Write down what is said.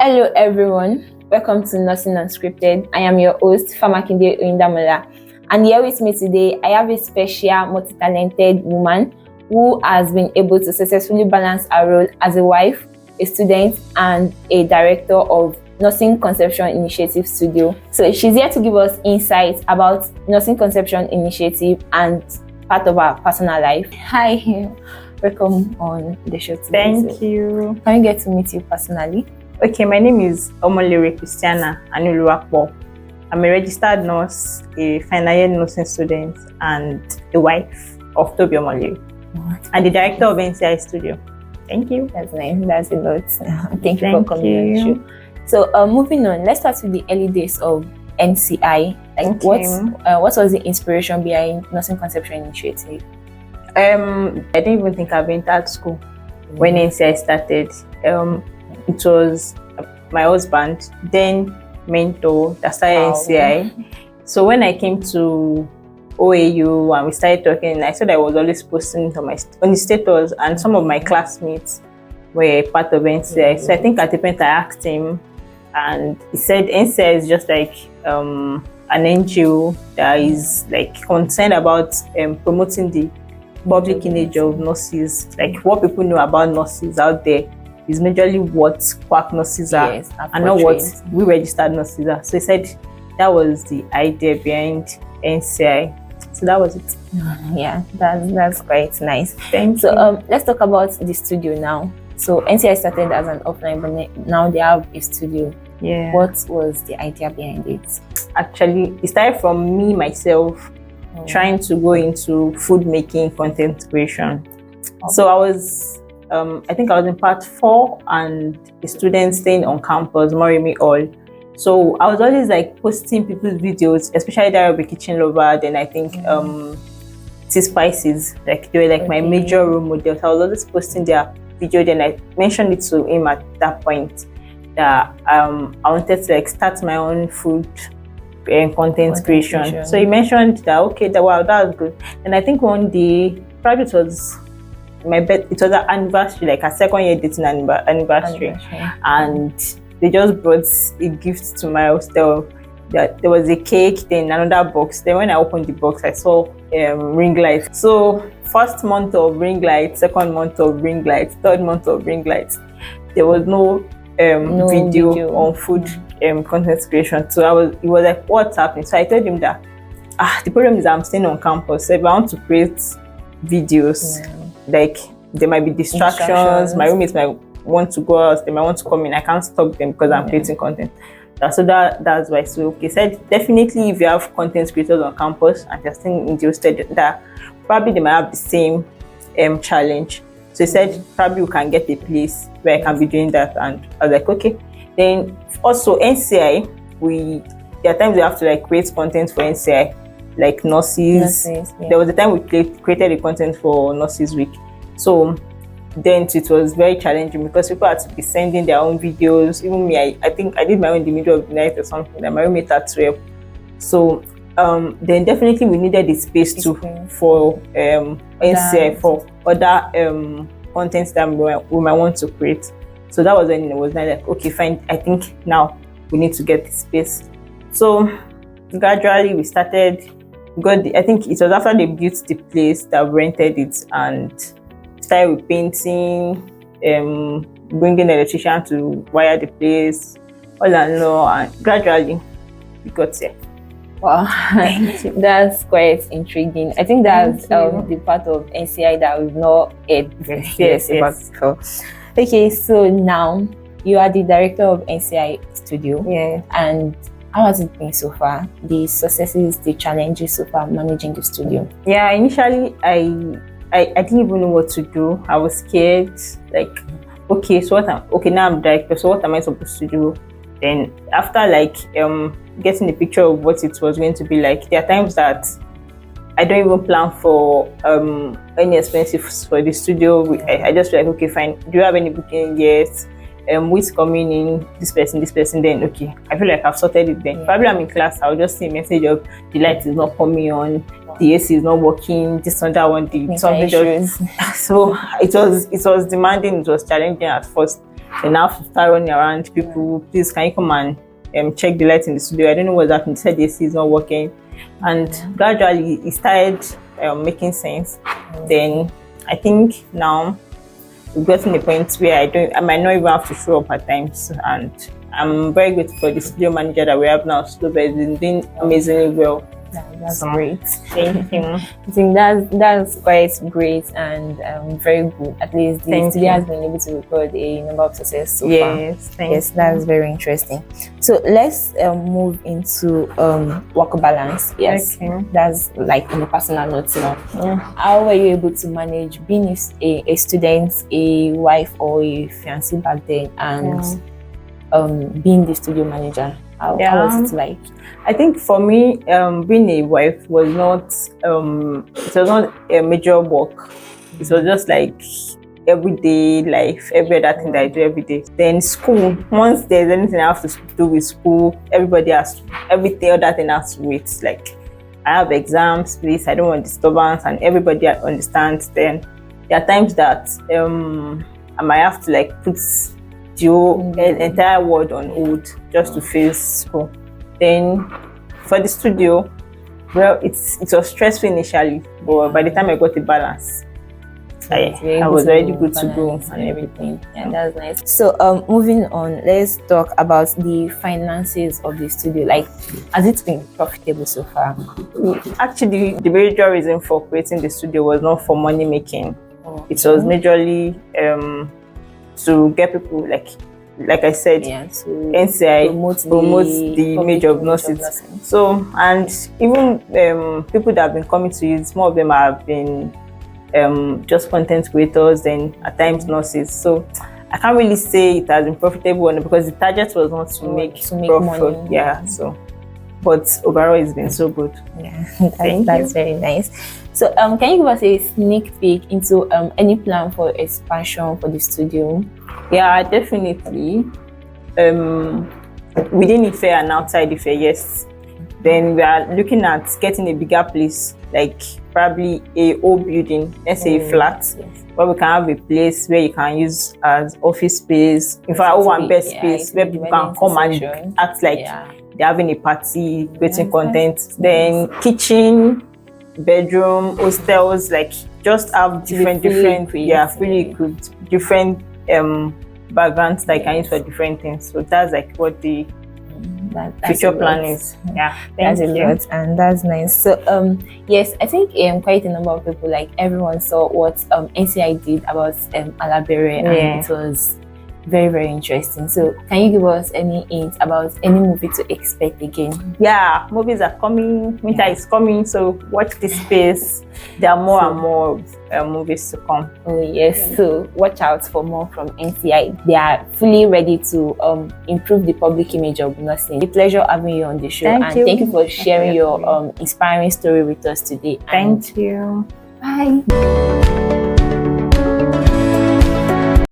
Hello everyone, welcome to Nursing Unscripted. I am your host, Famakinde Oyindamola, and here with me today, I have a special, multi-talented woman who has been able to successfully balance her role as a wife, a student, and a director of Nursing Conception Initiative Studio. So she's here to give us insights about Nursing Conception Initiative and part of her personal life. Hi, welcome on the show today. Thank you. Can we get to meet you personally? Okay, my name is Omolere Christiana Omolere. I'm a registered nurse, a final year nursing student, and a wife of Toby Omolere, and the director of NCI Studios. Thank you. That's nice. That's a lot. Thank you for coming on the show. So, moving on, let's start with the early days of NCI. Like, what was the inspiration behind Nursing Conception Initiative? I didn't even think I'd been at school when NCI started. It was my husband, then mentor, that started NCI. So when I came to OAU and we started talking, I said I was always posting on the status, and some of my classmates were part of NCI. So I think at the point I asked him, and he said NCI is just like an NGO that is like concerned about promoting the public image of nurses, like what people know about nurses out there is majorly what quack nurses are, and not what we registered nurses are. So he said that was the idea behind NCI. So that was it. Yeah, that's quite nice. Thank you. Let's talk about the studio now. So NCI started as an offline, but now they have a studio. Yeah. What was the idea behind it? Actually, it started from me myself trying to go into food making, content creation. So I was I think I was in part 4 and a student staying on campus, Morimi all. So I was always like posting people's videos, especially that of a kitchen lover. Then I think Tea Spices, like they were like my major role models. I was always posting their video. Then I mentioned it to him at that point that I wanted to like start my own food and content creation. So he mentioned that that was good. And I think one day, probably it was it was an anniversary, like a second year dating anniversary, and they just brought a gift to my hostel. That there was a cake, then another box. Then when I opened the box, I saw ring lights. So first month of ring lights, second month of ring lights, third month of ring lights, there was no video on food content creation. So it was like, what's happening? So I told him that the problem is I'm staying on campus. So if I want to create videos, like there might be distractions. My roommates might want to go out, they might want to come in. I can't stop them because I'm creating content. So that's why. So okay, said definitely if you have content creators on campus and they're staying in the hostel, that probably they might have the same challenge. So he said probably we can get a place where I can be doing that, and I was like okay. Then also NCI, there are times we have to like create content for NCI, like nurses. There was a time we created a content for Nurses Week. So then it was very challenging because people had to be sending their own videos. Even me, I think I did my own in the middle of the night or something, that my roommate had to help. So then definitely we needed the space for NCI for other contents that we might want to create. So that was when it was like, okay, fine, I think now we need to get the space. So gradually we started. I think it was after they built the place that we rented it and started with painting, bringing an electrician to wire the place, all and all, and gradually we got here. Wow, that's quite intriguing. I think that's the part of NCI that we've not heard about before. Okay, so now you are the director of NCI Studio. Yeah. And how has it been so far? The successes, the challenges so far managing the studio? Yeah, initially I didn't even know what to do. I was scared. Like, okay, so now I'm director. So what am I supposed to do? Then after like getting the picture of what it was going to be like, there are times that I don't even plan for any expenses for the studio. I just feel like, okay, fine. Do you have any booking yet? Who's coming in? This person. Then okay, I feel like I've sorted it. Then probably I'm in class. I'll just see a message of the light is not coming on, the AC is not working. This one, that one, something just. So it was demanding. It was challenging at first. And now to start running around people, please can you come and check the lights in the studio? I don't know what's happening. They said the AC is not working. And gradually it started making sense. Then I think now we've gotten to the point where I might not even have to show up at times. And I'm very grateful for the studio manager that we have now. So has been doing amazingly well. That's great. Thank you. I think that's quite great and very good. At least the studio has been able to record a number of success so far. Yes, that's very interesting. So let's move into work balance. Yes, that's like on a personal note now. How were you able to manage being a student, a wife, or a fiancée back then, and being the studio manager? How was it like? I think for me, being a wife was not it was not a major work. It was just like everyday life, every other thing that I do every day. Then school, once there's anything I have to do with school, everything other thing has to wait. Like I have exams, please, I don't want disturbance, and everybody understands. Then there are times that I might have to like put the entire world on hold just to face school. Then for the studio, well, it was stressful initially, but by the time I got the balance, I was already good to go and everything. Yeah, that's nice. So moving on, let's talk about the finances of the studio. Like, has it been profitable so far? Actually, the major reason for creating the studio was not for money making. It was majorly to get people like I said, NCI promotes the image of nurses. So, and even people that have been coming to use, more of them have been just content creators and at times nurses. So I can't really say it has been profitable because the target was not to make profit. Money. Yeah, so but overall it's been so good. Yeah, that's very nice. So can you give us a sneak peek into any plan for expansion for the studio? Yeah, definitely. Within Ife and outside Ife, yes. Then we are looking at getting a bigger place, like probably a old building, let's say a flat, where we can have a place where you can use as office space. In fact, one best space where people can come and act like they're having a party, creating content. Then kitchen, bedroom, hostels, like just have different, fully equipped, different backgrounds that I can use for different things. So that's like what the future plan is. Yeah, that's a lot, and that's nice. So yes, I think quite a number of people, like everyone, saw what NCI did about Alabere, and it was very, very interesting. So can you give us any hints about any movie to expect again? Yeah, movies are coming, winter is coming, so watch this space. There are more and more movies to come. Oh yes, so watch out for more from NCI. They are fully ready to improve the public image of nursing. It's a pleasure having you on the show, thank you for sharing your inspiring story with us today. Thank you. Bye.